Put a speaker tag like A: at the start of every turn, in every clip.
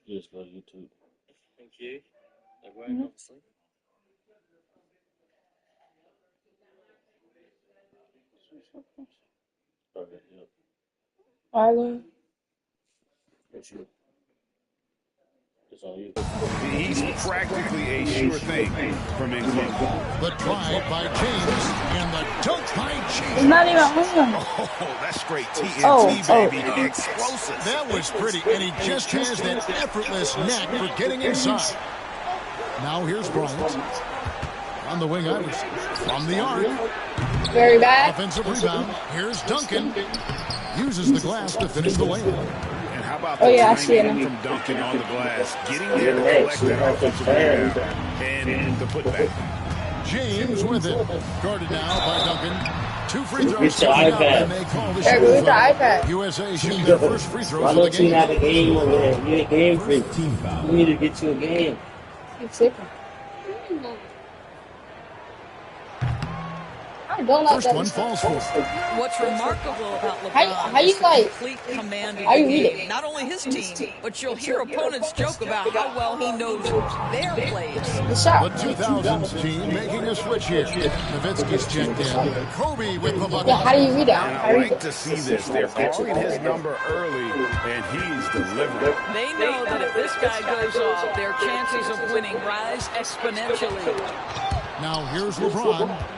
A: You just go to YouTube.
B: Thank you. They won't, obviously.
A: Okay, yep.
C: Arlo.
A: It's you. It's on you.
D: He's practically a sure thing from in close.
E: The drive by James and the dunk by James.
C: It's not even on.
D: Oh, that's straight TNT, baby. Explosive.
E: That was pretty, and he just has that effortless knack for getting inside. Now here's Bryant. On the wing, Iverson. From the arc.
C: Very bad.
E: Offensive rebound. Here's Duncan. Uses the glass to finish the layup.
D: And how about
C: Oh, yeah, I see it.
D: from Duncan on the glass, getting there to collect that offensive rebound and the putback.
E: James with it. Guarded now by Duncan. 2 free throws.
A: Get your iPad.
E: And they call the
C: Hey, move the iPad.
E: USA shooting their first free throws
A: Why
E: of the
A: don't you
E: game.
A: have a game over there? You need a game free. You need to get you a game.
C: It's different. I don't like
E: First
C: that.
E: one falls for.
F: What's remarkable about LeBron
C: How you
F: is the
C: like?
F: complete command of
C: How
F: the
C: you read
F: game.
C: it?
F: Not only his team, but you'll hear opponents joke about how well he knows their plays.
C: The shot.
E: The 2000s team making a switch here. Nowitzki's checked in. Kobe with the bucket.
C: Yeah, how do you read it?
D: And
C: How
D: I
C: do you read
D: like
C: it?
D: to see this. They're calling his number early, and he's delivering.
F: They know that if this guy goes off, their chances of winning rise exponentially.
E: Now here's LeBron.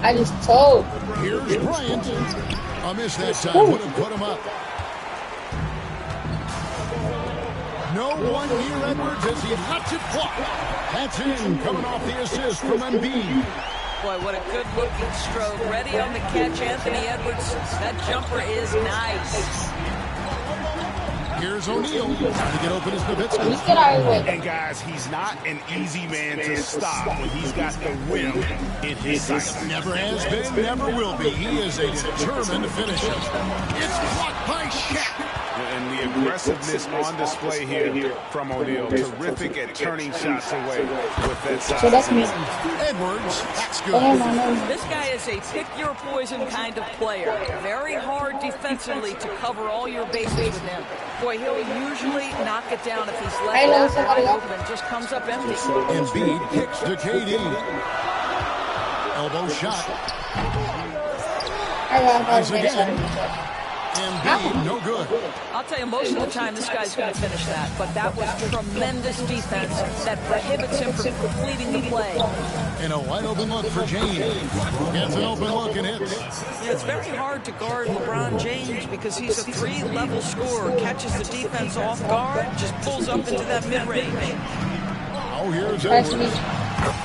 C: I just told.
E: Here's Bryant. A miss that time would have put him up. No one near Edwards as he lets it fly. That's in, coming off the assist from Embiid.
F: Boy, what a good-looking stroke. Ready on the catch, Anthony Edwards. That jumper is nice.
E: Here's O'Neal trying to get open as Nowitzki.
C: Just get out of the way.
D: And guys, he's not an easy man to stop when he's got the rim in his sights.
E: Never has been, never will be. He is a determined finisher. It's blocked by Shaq.
D: And the aggressiveness on display here from O'Neal. Terrific at turning shots away with that size.
C: So that's me.
E: Edwards, that's good.
C: Oh, my nose.
F: This guy is a pick-your-poison kind of player. Very hard defensively to cover all your bases with him. Boy, he'll usually knock it down if he's
C: I know
F: left
C: somebody
F: wide
C: else.
F: open and just comes up empty.
E: Embiid kicks to KD. Elbow shot.
C: I got
E: Tries
C: five
E: again.
C: minutes.
E: Embiid, no good.
F: I'll tell you, most of the time this guy's going to finish that, but that was tremendous defense that prohibits him from completing the play.
E: And a wide open look for James. Gets an open look and hits.
F: Yeah, it's very hard to guard LeBron James because he's a 3-level scorer, catches the defense off guard, just pulls up into that mid-range.
E: Oh, here's Edwards.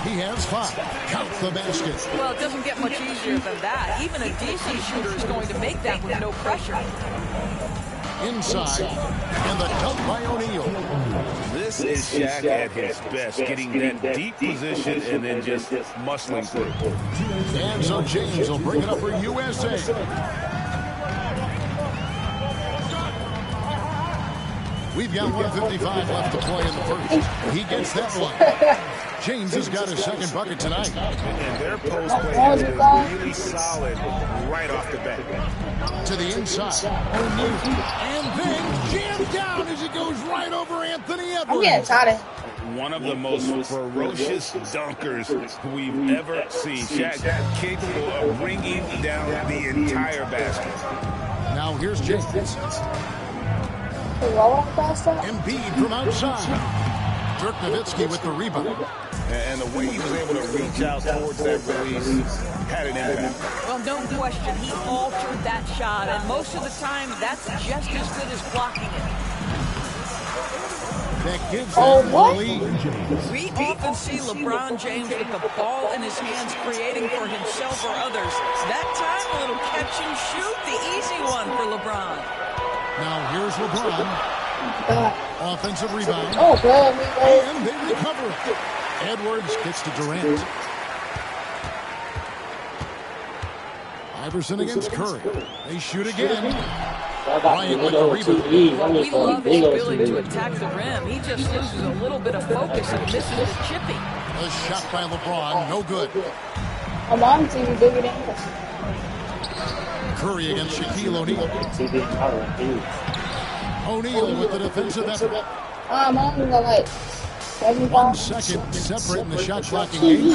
E: He has 5. Count the basket.
F: Well, it doesn't get much easier than that. Even a DC shooter is going to make that with no pressure.
E: Inside. And the dunk by O'Neal.
D: This is Shaq at his best, getting that deep position and then just muscling through.
E: And so James will bring it up for USA. We've got 1:55 left to play in the first. He gets that one. James has got his second bucket tonight.
D: And their post play has been really solid right off the bat.
E: To the inside. And then jammed down as it goes right over Anthony
C: I'm
E: Edwards.
C: getting tired.
D: One of the most ferocious dunkers we've ever seen. Shaq capable of bringing down the entire basket.
E: Now here's James. Embiid from outside. Dirk Nowitzki with the rebound.
D: And the way he was able to reach out towards that release had an impact.
F: Well, no question, he altered that shot, and most of the time, that's just as good as blocking it.
E: That gives
C: Oh,
E: them
C: what?
E: the lead.
F: We often see LeBron James with the ball in his hands, creating for himself or others. That time, a little catch and shoot, the easy one for LeBron.
E: Now here's LeBron. Offensive rebound.
C: Oh, God.
E: And they recover it. Edwards gets to Durant. Iverson against Curry. They shoot again. Bryant with the rebound.
F: Well, we love his ability to attack the rim. He just loses a little bit of focus and misses the chippy.
E: A shot by LeBron, no good.
C: I'm on TV bigger than this.
E: Curry against Shaquille O'Neal. O'Neal with the defensive effort.
C: I'm only got like
E: 1
C: 75.
E: second separating the shot clocking game.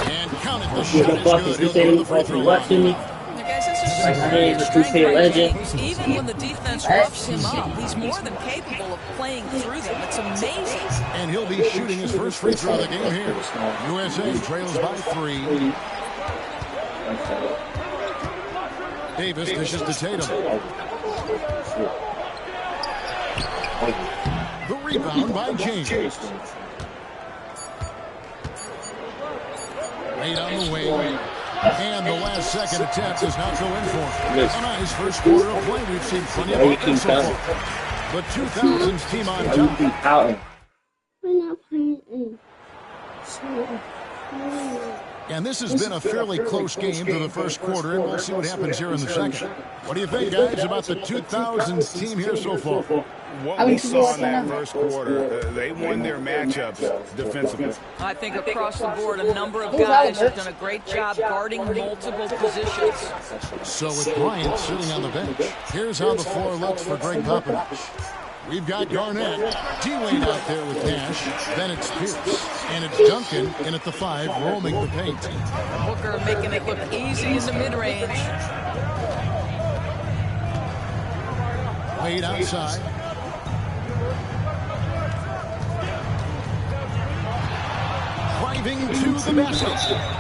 E: And counted. The shot is good. He'll
A: Say
E: go to
A: he
E: the free
A: fucking
E: throw
A: watching me.
E: line.
F: Guys, this is
A: Like, I ain't a
F: strength
A: 2K
F: by
A: legend.
F: James. Even when the defense roughs him up, he's more than capable of playing through them. It's amazing.
E: And he'll be shooting his first free throw of the game here. USA trails by 3. Davis dishes to Tatum. The rebound by James. Late on the wing. And the last second attempt does not go in for him. A nice first quarter of play. We've seen plenty of offense so far. The 2000s team on top.
A: You be pouting.
G: We're not playing.
E: And this has been a fairly close game to the first quarter, and we'll see what happens here in the second. What do you think, guys, about the 2000s team here so far?
D: What we saw in that first quarter, they won their matchups defensively.
F: I think across the board, a number of guys have done a great job guarding multiple positions.
E: So with Bryant sitting on the bench, here's how the floor looks for Greg Popovich. We've got Garnett, D-Wade out there with Nash, then it's Pierce, and it's Duncan in at the 5, roaming the paint.
F: Booker making it look easy in the mid-range.
E: Wade outside. Driving to the basket.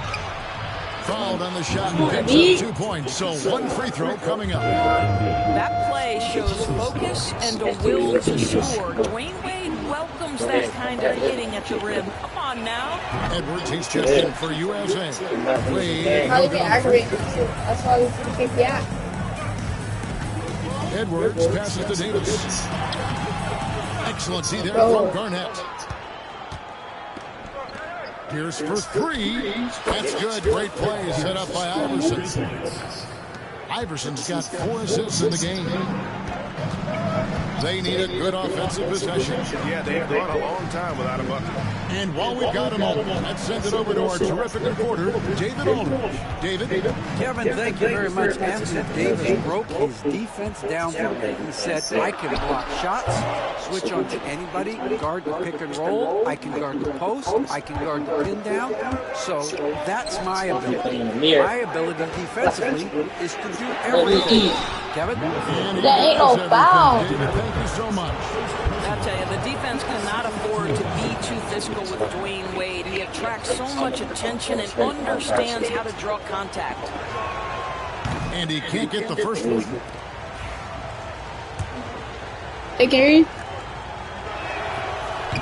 E: Fouled on the shot and picks up 2 points, so 1 free throw coming up.
F: That play shows focus and a will to score. Dwayne Wade welcomes that kind of hitting at the rim. Come on now.
E: Edwards, he's checked in for USA. Wade,
C: How
E: he'll
C: you get
E: go
C: aggravated? That's why we can kick you out.
E: Edwards passes to Davis. Excellent see there from Garnett. Pierce for 3. That's good. Great play set up by Iverson. Iverson's got 4 assists in the game. They need a good offensive possession.
D: Yeah, they've gone a long time without a bucket.
E: And while we've got him on, let's send it over to our terrific reporter, David Aldridge. David?
H: Kevin, thank you very much. Anthony Davis broke his defense down for me. He said, I can block shots, switch on to anybody, guard the pick and roll, I can guard the post, I can guard the pin down. So that's my ability. My ability defensively is to do everything. Kevin?
C: That ain't no foul.
E: Thank you so much.
F: I'll tell you, the defense cannot afford to be too physical with Dwayne Wade. He attracts so much attention and understands how to draw contact.
E: And he can't get the first one.
C: Hey, Gary.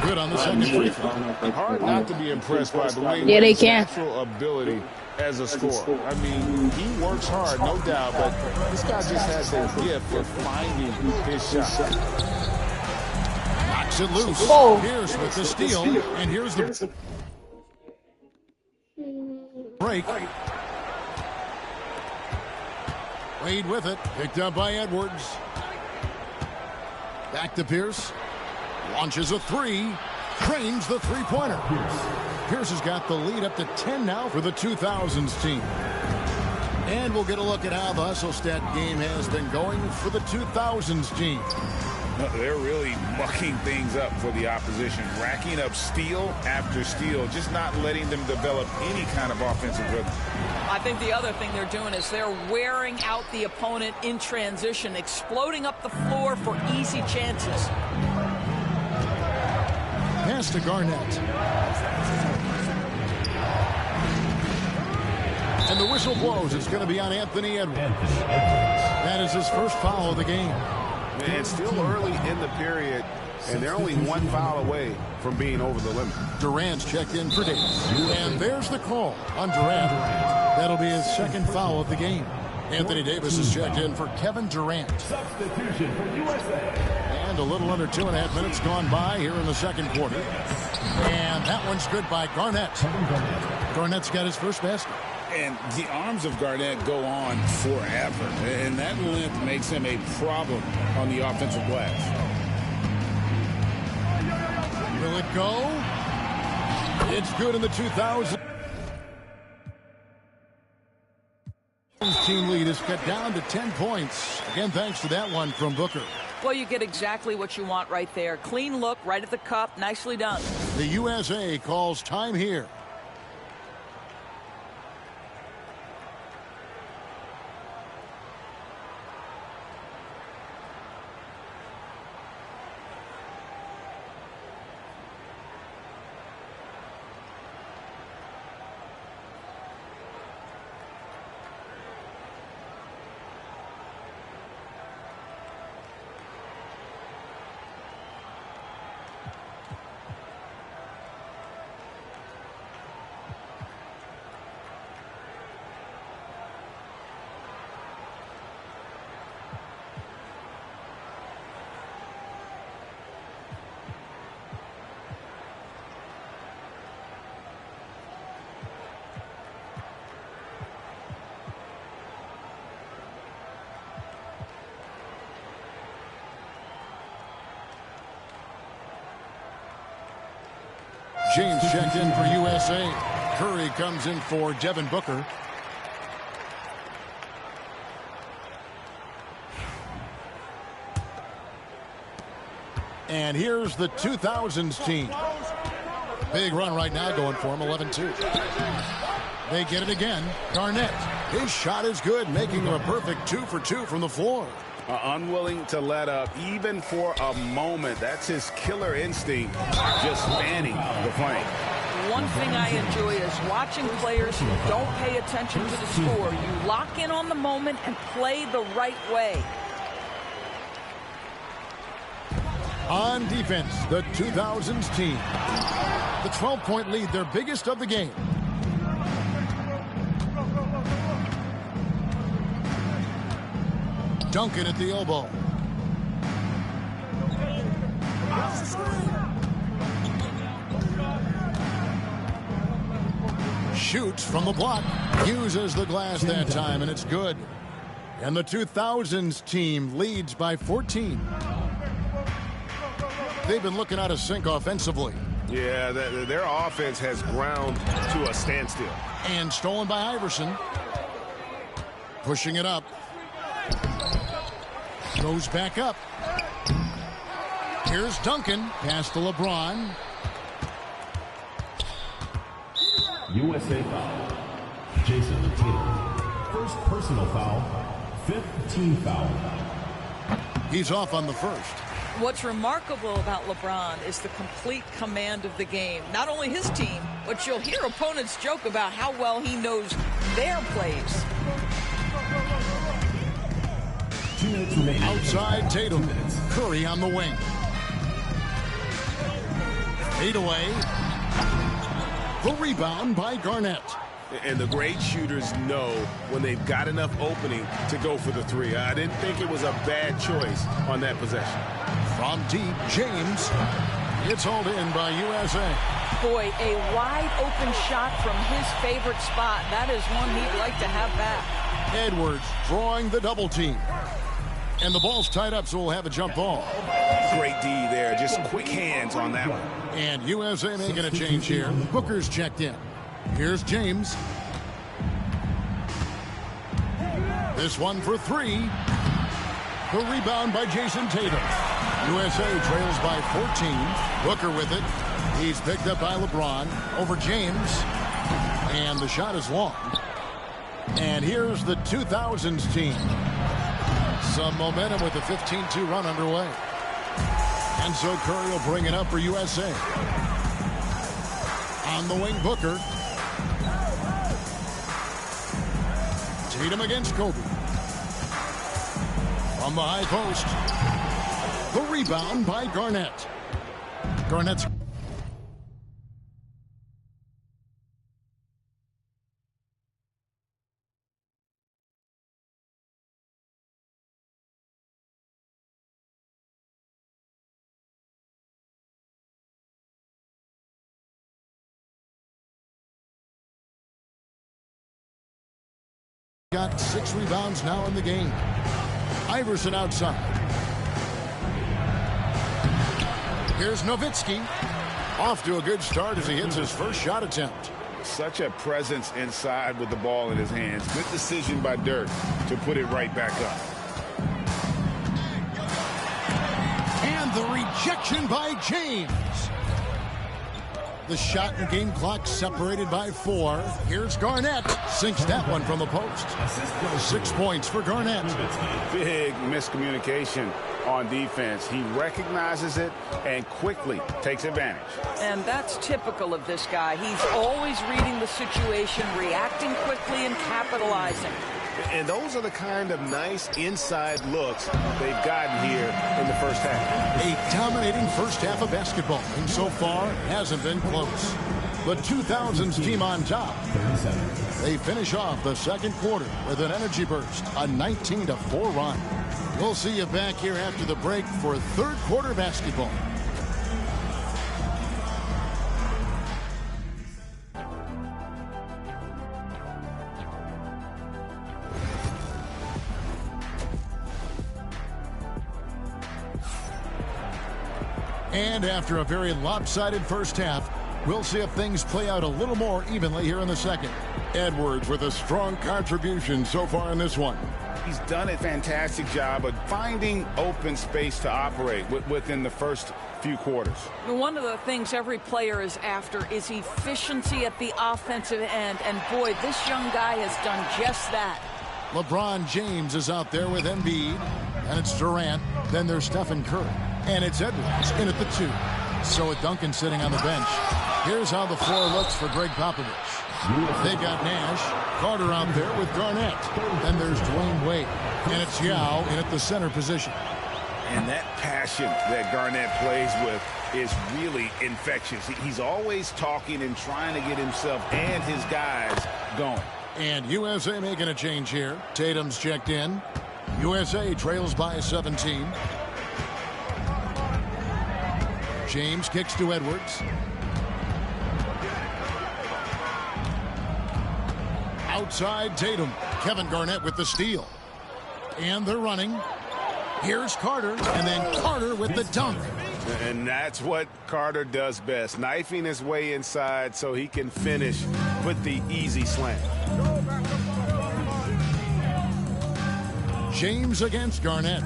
E: Good on the second free throw.
D: Hard not to be impressed by the way
C: Yeah, they
D: his
C: can.
D: natural ability as a scorer. I mean, he works hard, no doubt, but this guy just has a gift for finding his shot.
E: Knocks it loose.
C: Whoa.
E: Pierce with the steal, and here's the break. Wade with it, picked up by Edwards. Back to Pierce. Launches a 3. Trains the three-pointer. Pierce has got the lead up to 10 now for the 2000s team. And we'll get a look at how the hustle stat game has been going for the 2000s team.
D: No, they're really mucking things up for the opposition, racking up steal after steal, just not letting them develop any kind of offensive rhythm.
F: I think the other thing they're doing is they're wearing out the opponent in transition, exploding up the floor for easy chances.
E: Pass to Garnett. And the whistle blows. It's going to be on Anthony Edwards. That is his first foul of the game.
I: Man, it's still early in the period, and they're only 1 foul away from being over the limit.
E: Durant's checked in for Davis. And there's the call on Durant. That'll be his second foul of the game. Anthony Davis is checked in for Kevin Durant. And a little under 2.5 minutes gone by here in the second quarter. And that one's good by Garnett. Garnett's got his first basket.
D: And the arms of Garnett go on forever, and that length makes him a problem on the offensive glass.
E: Will it go? It's good in the 2000s. Team lead is cut down to 10 points. Again, thanks to that one from Booker.
F: Well, you get exactly what you want right there. Clean look, right at the cup. Nicely done.
E: The USA calls time here. James checked in for USA. Curry comes in for Devin Booker. And here's the 2000s team. Big run right now going for him, 11-2. They get it again. Garnett. His shot is good, making him a perfect 2 for 2 from the floor.
I: Unwilling to let up even for a moment. That's his killer instinct, just spanning the flank.
F: One thing I enjoy is watching players who don't pay attention to the score. You lock in on the moment and play the right way.
E: On defense, the 2000s team. The 12-point lead, their biggest of the game. Duncan at the elbow. Shoots from the block. Uses the glass that time, and it's good. And the 2000s team leads by 14. They've been looking out of sync offensively.
I: Yeah, their offense has ground to a standstill.
E: And stolen by Iverson. Pushing it up. Goes back up. Here's Duncan. Pass to LeBron.
J: USA foul. Jason Tatum. First personal foul. Fifth team foul.
E: He's off on the first.
F: What's remarkable about LeBron is the complete command of the game. Not only his team, but you'll hear opponents joke about how well he knows their plays.
E: Outside Tatum. Curry on the wing. Fade away. The rebound by Garnett.
I: And the great shooters know when they've got enough opening to go for the three. I didn't think it was a bad choice on that possession.
E: From deep, James. It's hauled in by USA.
F: Boy, a wide open shot from his favorite spot. That is one he'd like to have back.
E: Edwards drawing the double team. And the ball's tied up, so we'll have a jump ball.
I: Great D there. Just quick hands on that one.
E: And USA making a change here. Booker's checked in. Here's James. This one for three. The rebound by Jason Tatum. USA trails by 14. Booker with it. He's picked up by LeBron. Over James. And the shot is long. And here's the 2000s team. Some momentum with the 15-2 run underway. And so Curry will bring it up for USA. On the wing, Booker. Tatum against Kobe. From the high post. The rebound by Garnett. Garnett's... Got 6 rebounds now in the game. Iverson outside. Here's Nowitzki. Off to a good start as he hits his first shot attempt.
I: Such a presence inside with the ball in his hands. Good decision by Dirk to put it right back up.
E: rejection by James. The shot and game clock separated by 4. Here's Garnett. Sinks that one from the post. 6 points for Garnett.
I: Big miscommunication on defense. He recognizes it and quickly takes advantage.
F: And that's typical of this guy. He's always reading the situation, reacting quickly, and capitalizing.
I: And those are the kind of nice inside looks they've gotten here in the first half.
E: A dominating first half of basketball, and so far hasn't been close. The 2000s team on top. They finish off the second quarter with an energy burst, a 19-4 run. We'll see you back here after the break for third quarter basketball. And after a very lopsided first half, we'll see if things play out a little more evenly here in the second. Edwards with a strong contribution so far in this one.
I: He's done a fantastic job of finding open space to operate within the first few quarters.
F: One of the things every player is after is efficiency at the offensive end. And boy, this young guy has done just that.
E: LeBron James is out there with Embiid. And it's Durant. Then there's Stephen Curry. And it's Edwards in at the 2. So with Duncan sitting on the bench. Here's how the floor looks for Greg Popovich. They got Nash, Carter out there with Garnett. Then there's Dwayne Wade. And it's Yao in at the center position.
I: And that passion that Garnett plays with is really infectious. He's always talking and trying to get himself and his guys going.
E: And USA making a change here. Tatum's checked in. USA trails by 17. James kicks to Edwards. Outside Tatum. Kevin Garnett with the steal. And they're running. Here's Carter. And then Carter with the dunk.
I: And that's what Carter does best. Knifing his way inside so he can finish with the easy slam.
E: James against Garnett.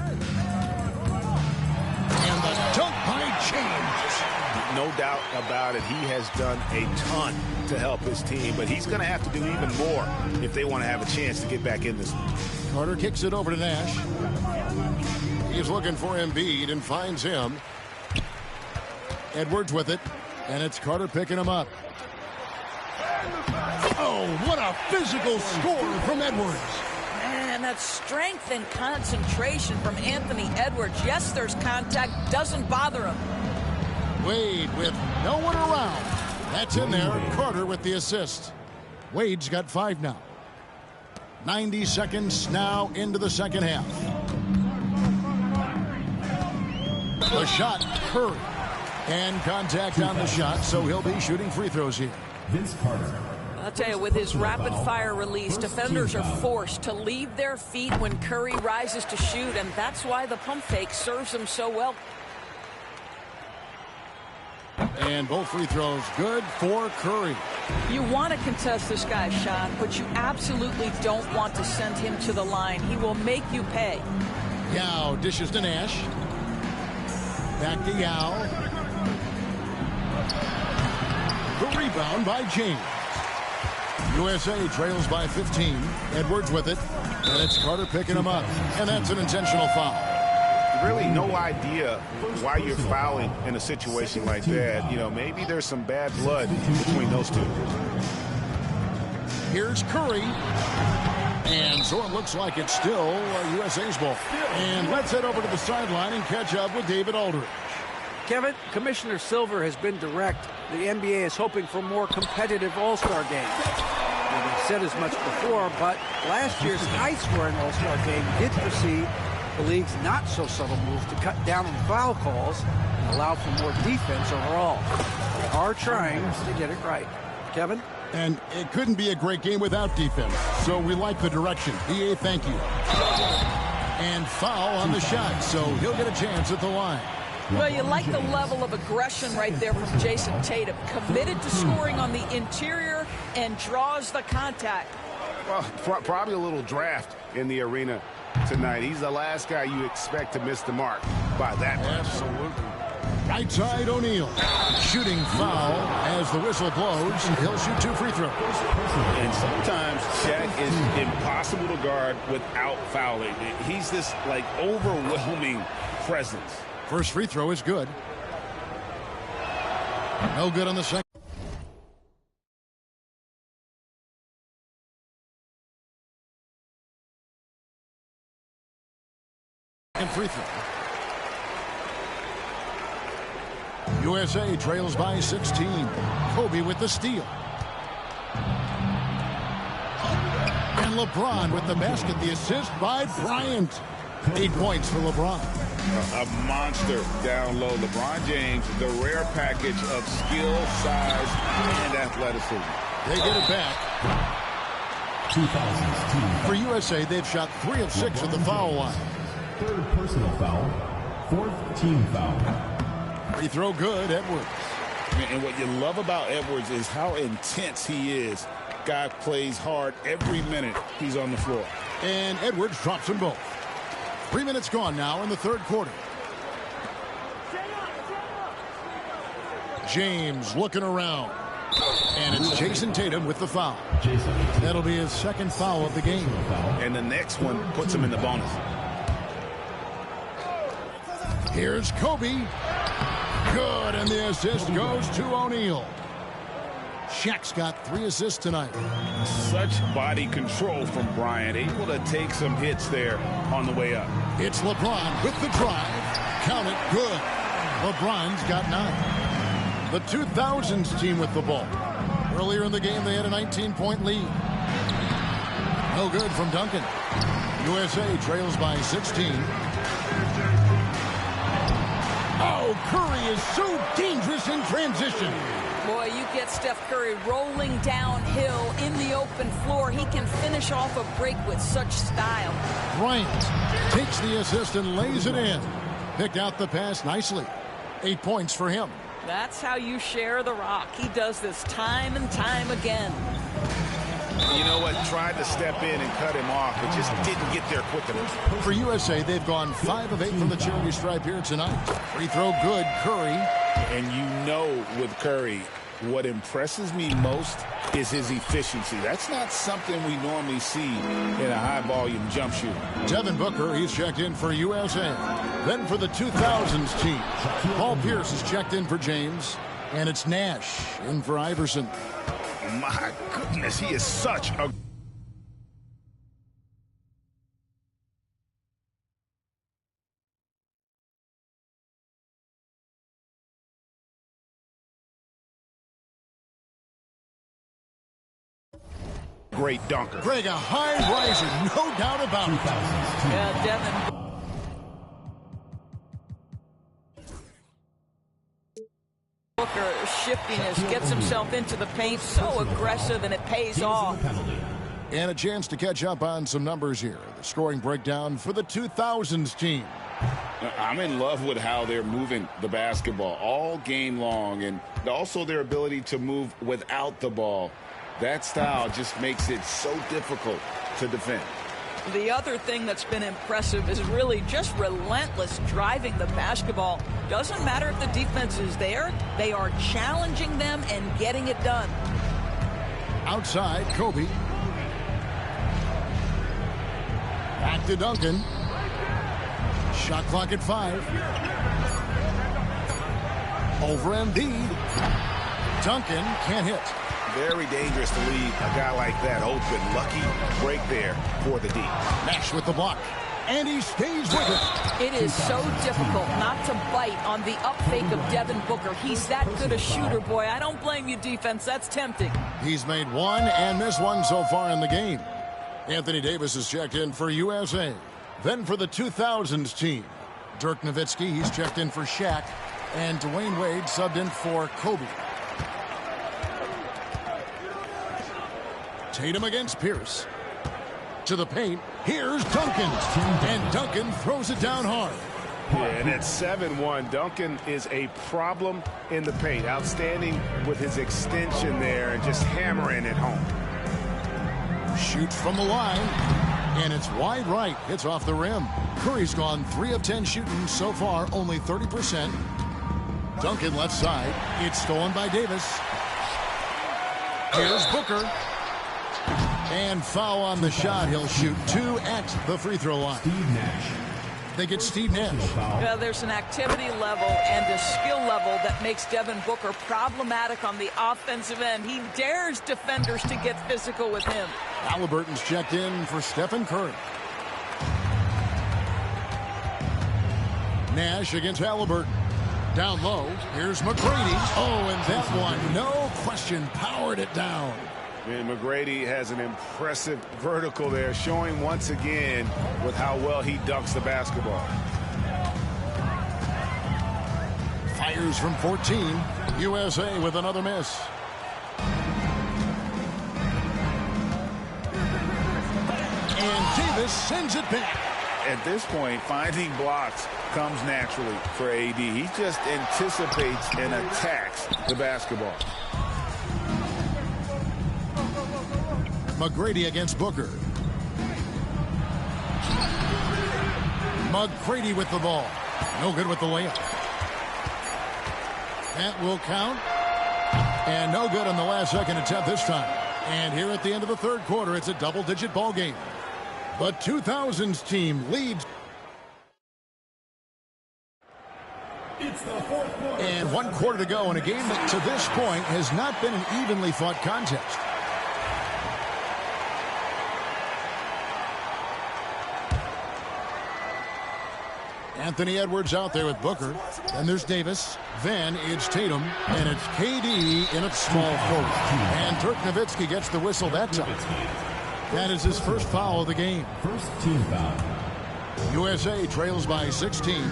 E: And the dunk by James.
I: No doubt about it. He has done a ton to help his team, but he's going to have to do even more if they want to have a chance to get back in this.
E: Carter kicks it over to Nash. He's looking for Embiid and finds him. Edwards with it, and it's Carter picking him up. Oh, what a physical score from Edwards.
F: Man, that's strength and concentration from Anthony Edwards. Yes, there's contact. Doesn't bother him.
E: Wade with no one around. That's in there. Carter with the assist. Wade's got 5 now. 90 seconds now into the second half. The shot, Curry. And contact on the shot, so he'll be shooting free throws here.
J: Vince Carter.
F: I'll tell you, with his rapid-fire release, defenders are forced to leave their feet when Curry rises to shoot, and that's why the pump fake serves him so well.
E: And both free throws good for Curry.
F: You want to contest this guy's shot, but you absolutely don't want to send him to the line. He will make you pay.
E: Yao dishes to Nash. Back to Yao. The rebound by James. USA trails by 15. Edwards with it. And it's Carter picking him up. And that's an intentional foul.
I: Really no idea why you're fouling in a situation like that. You know, maybe there's some bad blood between those two.
E: Here's Curry. And so it looks like it's still USA's ball. And let's head over to the sideline and catch up with David Aldridge.
H: Kevin, Commissioner Silver has been direct. The NBA is hoping for more competitive All-Star games. And he said as much before, but last year's high-scoring All-Star game did precede the league's not-so-subtle move to cut down on foul calls and allow for more defense overall. They are trying to get it right. Kevin?
E: And it couldn't be a great game without defense, so we like the direction. EA, thank you. And foul on the shot, so he'll get a chance at the line.
F: Well, you like the level of aggression right there from Jason Tatum. Committed to scoring on the interior and draws the contact.
I: Well, probably a little draft in the arena tonight. He's the last guy you expect to miss the mark by that much.
E: Absolutely. Right side, O'Neal. Shooting foul as the whistle blows. He'll shoot 2 free throws.
I: And sometimes Shaq is impossible to guard without fouling. He's this, like, overwhelming presence.
E: First free throw is good. No good on the second. And free throw. USA trails by 16. Kobe with the steal. And LeBron with the basket. The assist by Bryant. 8 points for LeBron.
I: A monster down low. LeBron James, the rare package of skill, size, and athleticism.
E: They get it back.
J: 2000's team.
E: For USA, they've shot 3 of 6 at the foul line.
J: Third personal foul. Fourth team foul.
E: Free throw good, Edwards.
I: And what you love about Edwards is how intense he is. Guy plays hard every minute he's on the floor.
E: And Edwards drops them both. 3 minutes gone now in the third quarter. James looking around. And it's Jason Tatum with the foul. That'll be his second foul of the game.
I: And the next one puts him in the bonus.
E: Here's Kobe. Good, and the assist goes to O'Neal. Shaq's got 3 assists tonight.
I: Such body control from Bryant, able to take some hits there on the way up.
E: It's LeBron with the drive. Count it, good. LeBron's got 9. The 2000s team with the ball. Earlier in the game, they had a 19-point lead. No good from Duncan. USA trails by 16. Oh, Curry is so dangerous in transition.
F: Boy, you get Steph Curry rolling downhill in the open floor. He can finish off a break with such style.
E: Bryant takes the assist and lays it in. Picked out the pass nicely. 8 points for him.
F: That's how you share the rock. He does this time and time again.
I: You know what? Tried to step in and cut him off, but just didn't get there quick enough.
E: For USA, they've gone 5 of 8 from the charity stripe here tonight. Free throw good, Curry.
I: And you know with Curry, what impresses me most is his efficiency. That's not something we normally see in a high-volume jump shooter.
E: Devin Booker, he's checked in for USA. Then for the 2000s team, Paul Pierce is checked in for James. And it's Nash in for Iverson.
I: My goodness, he is such a... great dunker.
E: Greg, a high riser, no doubt about it.
F: Yeah, Devin. Booker shiftiness gets himself into the paint, so aggressive, and it pays off.
E: And a chance to catch up on some numbers here. The scoring breakdown for the 2000s team.
I: I'm in love with how they're moving the basketball all game long, and also their ability to move without the ball. That style just makes it so difficult to defend.
F: The other thing that's been impressive is really just relentless driving the basketball. Doesn't matter if the defense is there, they are challenging them and getting it done.
E: Outside, Kobe. Back to Duncan. Shot clock at 5. Over Embiid. Duncan can't hit.
I: Very dangerous to leave a guy like that open. Lucky break there for the D.
E: Nash with the block. And he stays with it.
F: It is so difficult not to bite on the up fake of Devin Booker. He's that good a shooter, boy. I don't blame you, defense. That's tempting.
E: He's made 1 and missed 1 so far in the game. Anthony Davis is checked in for USA. Then for the 2000s team, Dirk Nowitzki, he's checked in for Shaq. And Dwayne Wade subbed in for Kobe. Tatum against Pierce. To the paint. Here's Duncan. And Duncan throws it down hard.
I: Yeah, and at 7-1, Duncan is a problem in the paint. Outstanding with his extension there and just hammering it home.
E: Shoots from the line. And it's wide right. It's off the rim. Curry's gone 3 of 10 shooting so far, only 30%. Duncan left side. It's stolen by Davis. Here's Booker. And foul on the shot. He'll shoot 2 at the free throw line.
J: Steve Nash.
E: They get Steve Nash.
F: Yeah, there's an activity level and a skill level that makes Devin Booker problematic on the offensive end. He dares defenders to get physical with him.
E: Halliburton's checked in for Stephen Curry. Nash against Halliburton. Down low, here's McGrady. Oh, and that one, no question, powered it down.
I: And McGrady has an impressive vertical there, showing once again with how well he dunks the basketball.
E: Fires from 14. USA with another miss. And Davis sends it back.
I: At this point, finding blocks comes naturally for AD. He just anticipates and attacks the basketball.
E: McGrady against Booker. McGrady with the ball. No good with the layup. That will count. And no good on the last second attempt this time. And here at the end of the third quarter, it's a double-digit ball game. The 2000s team leads.
J: It's the fourth quarter.
E: And 1 quarter to go in a game that to this point has not been an evenly fought contest. Anthony Edwards out there with Booker. Then there's Davis. Then it's Tatum. And it's KD in a small forward. And Dirk Nowitzki gets the whistle that time. That is his first foul of the game.
J: First team foul.
E: USA trails by 16.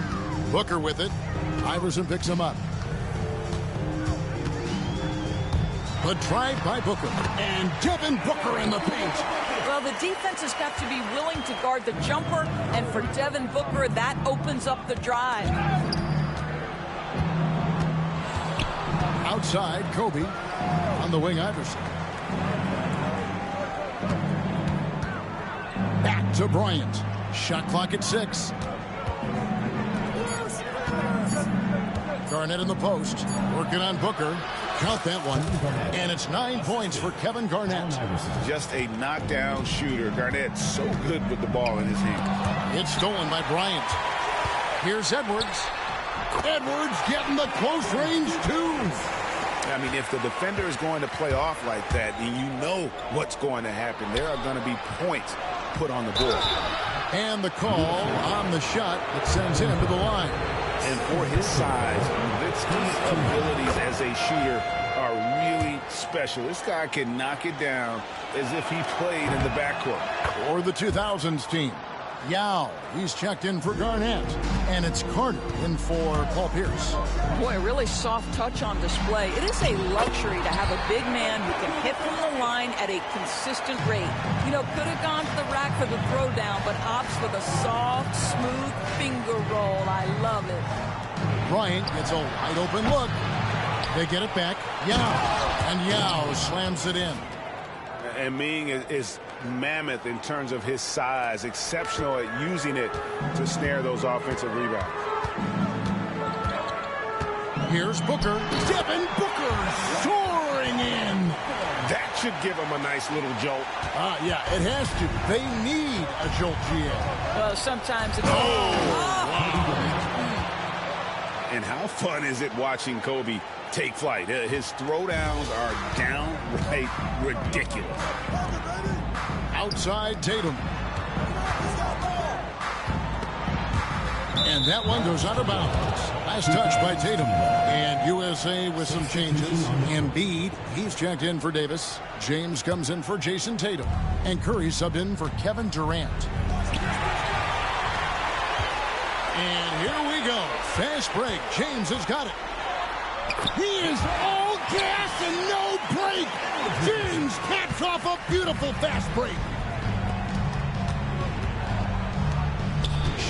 E: Booker with it. Iverson picks him up. The drive by Booker. And Devin Booker in the paint.
F: Well, the defense has got to be willing to guard the jumper, and for Devin Booker, that opens up the drive.
E: Outside, Kobe. On the wing, Iverson. Back to Bryant. Shot clock at 6. Garnett in the post. Working on Booker. Count that one. And it's 9 points for Kevin Garnett.
I: Just a knockdown shooter. Garnett so good with the ball in his hand.
E: It's stolen by Bryant. Here's Edwards. Edwards getting the close range two.
I: I mean, if the defender is going to play off like that, then you know what's going to happen. There are going to be points put on the board.
E: And the call on the shot that sends him to the line.
I: And for his size, Nowitzki's abilities as a shooter are really special. This guy can knock it down as if he played in the backcourt.
E: For the 2000s team, Yao, he's checked in for Garnett. And it's Carter in for Paul Pierce.
F: Boy, a really soft touch on display. It is a luxury to have a big man who can hit from the line at a consistent rate. You know, could have gone to the rack for the throwdown, but opts for the soft, smooth finger roll. I love it.
E: Bryant gets a wide open look. They get it back. Yao. And Yao slams it in.
I: And Ming is mammoth in terms of his size, exceptional at using it to snare those offensive rebounds.
E: Here's Booker. Devin Booker soaring in.
I: That should give him a nice little jolt.
E: Yeah, it has to. They need a jolt, GA.
F: Well, sometimes it's...
I: And how fun is it watching Kobe take flight? His throwdowns are downright ridiculous.
E: Outside Tatum. And that one goes out of bounds. Last touch by Tatum. And USA with some changes. Embiid, he's checked in for Davis. James comes in for Jason Tatum. And Curry subbed in for Kevin Durant. And here we go. Fast break. James has got it. He is all gas and no break. James caps off a beautiful fast break.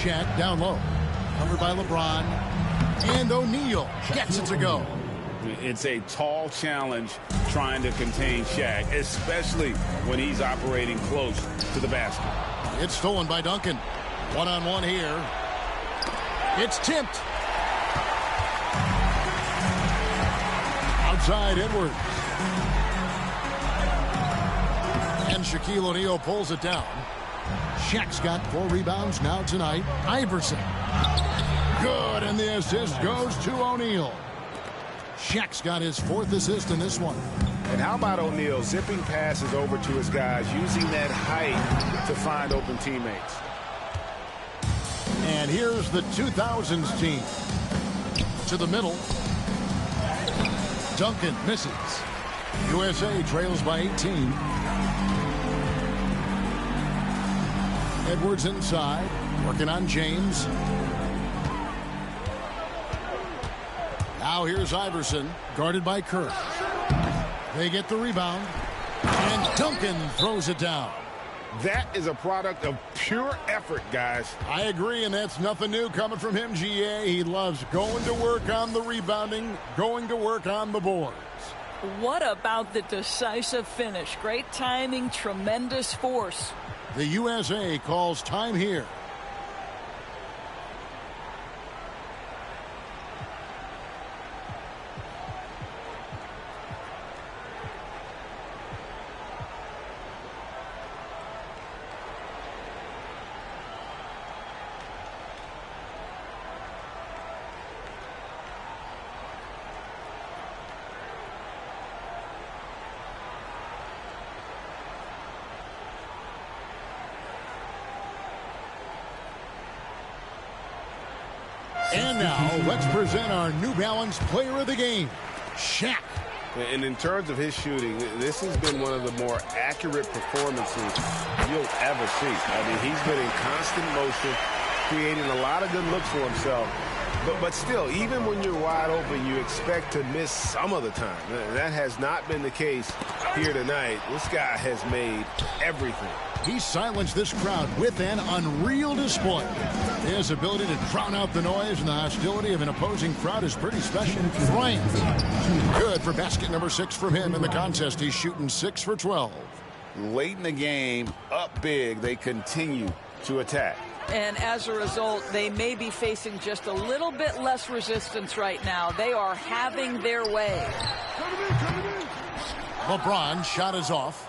E: Shaq down low. Covered by LeBron. And O'Neal gets it to go.
I: It's a tall challenge trying to contain Shaq, especially when he's operating close to the basket.
E: It's stolen by Duncan. One-on-one here. It's tipped. outside Edwards. And Shaquille O'Neal pulls it down. Shaq's got 4 rebounds now tonight. Iverson. Good, and the assist goes to O'Neal. Shaq's got his 4th assist in this one.
I: And how about O'Neal zipping passes over to his guys, using that height to find open teammates.
E: And here's the 2000s team. To the middle. Duncan misses. USA trails by 18. Edwards inside, working on James. Now here's Iverson, guarded by Kerr. They get the rebound, and Duncan throws it down.
I: That is a product of pure effort, guys.
E: I agree, and that's nothing new coming from him, GA. He loves going to work on the rebounding, going to work on the boards.
F: What about the decisive finish? Great timing, tremendous force.
E: The USA calls time here. And now, let's present our New Balance Player of the Game, Shaq.
I: And in terms of his shooting, this has been one of the more accurate performances you'll ever see. I mean, he's been in constant motion, creating a lot of good looks for himself. But still, even when you're wide open, you expect to miss some of the time. That has not been the case here tonight. This guy has made everything.
E: He silenced this crowd with an unreal display. His ability to drown out the noise and the hostility of an opposing crowd is pretty special. Bryant. Good for basket number 6 from him in the contest. He's shooting 6 for 12.
I: Late in the game, up big, they continue to attack.
F: And as a result, they may be facing just a little bit less resistance right now. They are having their way.
E: LeBron shot is off.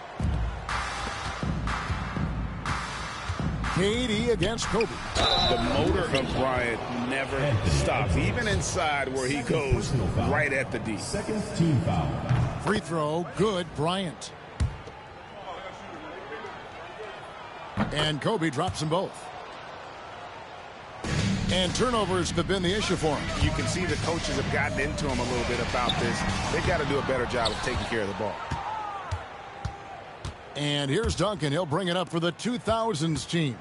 E: KD against Kobe.
I: The motor of Bryant never stops, even inside where he goes right at the D.
J: Second team foul.
E: Free throw, good, Bryant. And Kobe drops them both. And turnovers have been the issue for him.
I: You can see the coaches have gotten into him a little bit about this. They've got to do a better job of taking care of the ball.
E: And here's Duncan. He'll bring it up for the 2000s team.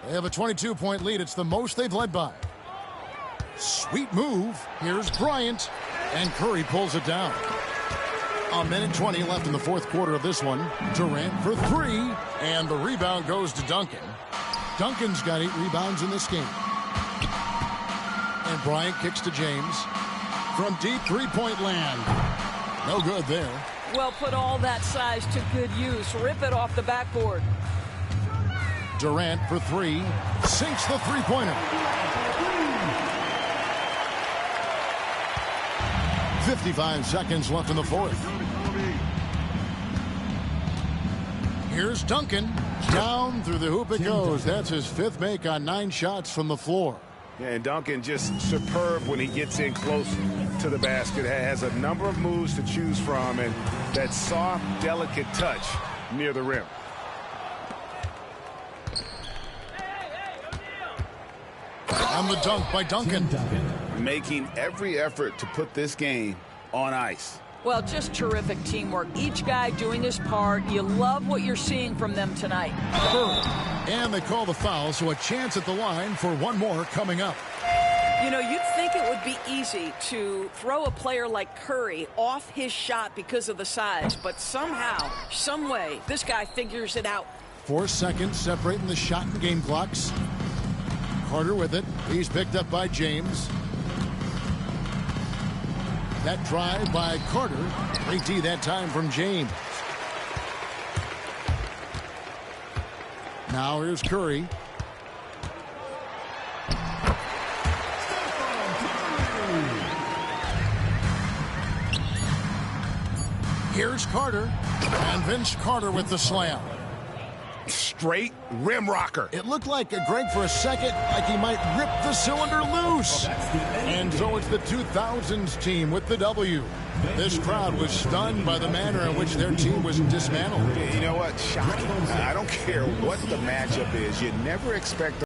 E: They have a 22-point lead. It's the most they've led by. Sweet move. Here's Bryant. And Curry pulls it down. A minute 20 left in the 4th quarter of this one. Durant for 3. And the rebound goes to Duncan. Duncan's got 8 rebounds in this game. And Bryant kicks to James. From deep three-point land. No good there.
F: Well, put all that size to good use. Rip it off the backboard.
E: Durant for 3. Sinks the three-pointer. 55 seconds left in the 4th. Here's Duncan. Down through the hoop it goes. That's his 5th make on 9 shots from the floor.
I: Yeah, and Duncan just superb when he gets in close to the basket. Has a number of moves to choose from, and that soft, delicate touch near the rim.
E: On the dunk by Duncan.
I: Making every effort to put this game on ice.
F: Well, just terrific teamwork. Each guy doing his part. You love what you're seeing from them tonight.
E: And they call the foul, so a chance at the line for one more coming up.
F: You know, you'd think it would be easy to throw a player like Curry off his shot because of the size, but somehow, some way, this guy figures it out.
E: 4 seconds separating the shot and game clocks. Carter with it. He's picked up by James. That drive by Carter. 3D that time from James. Now here's Curry. Here's Carter. And Vince Carter with the slam.
I: Straight rim rocker.
E: It looked like, Greg, for a second, like he might rip the cylinder loose. And so it's the 2000s team with the W. This crowd was stunned by the manner in which their team was dismantled.
I: You know what? Shocking. I don't care what the matchup is. You never expect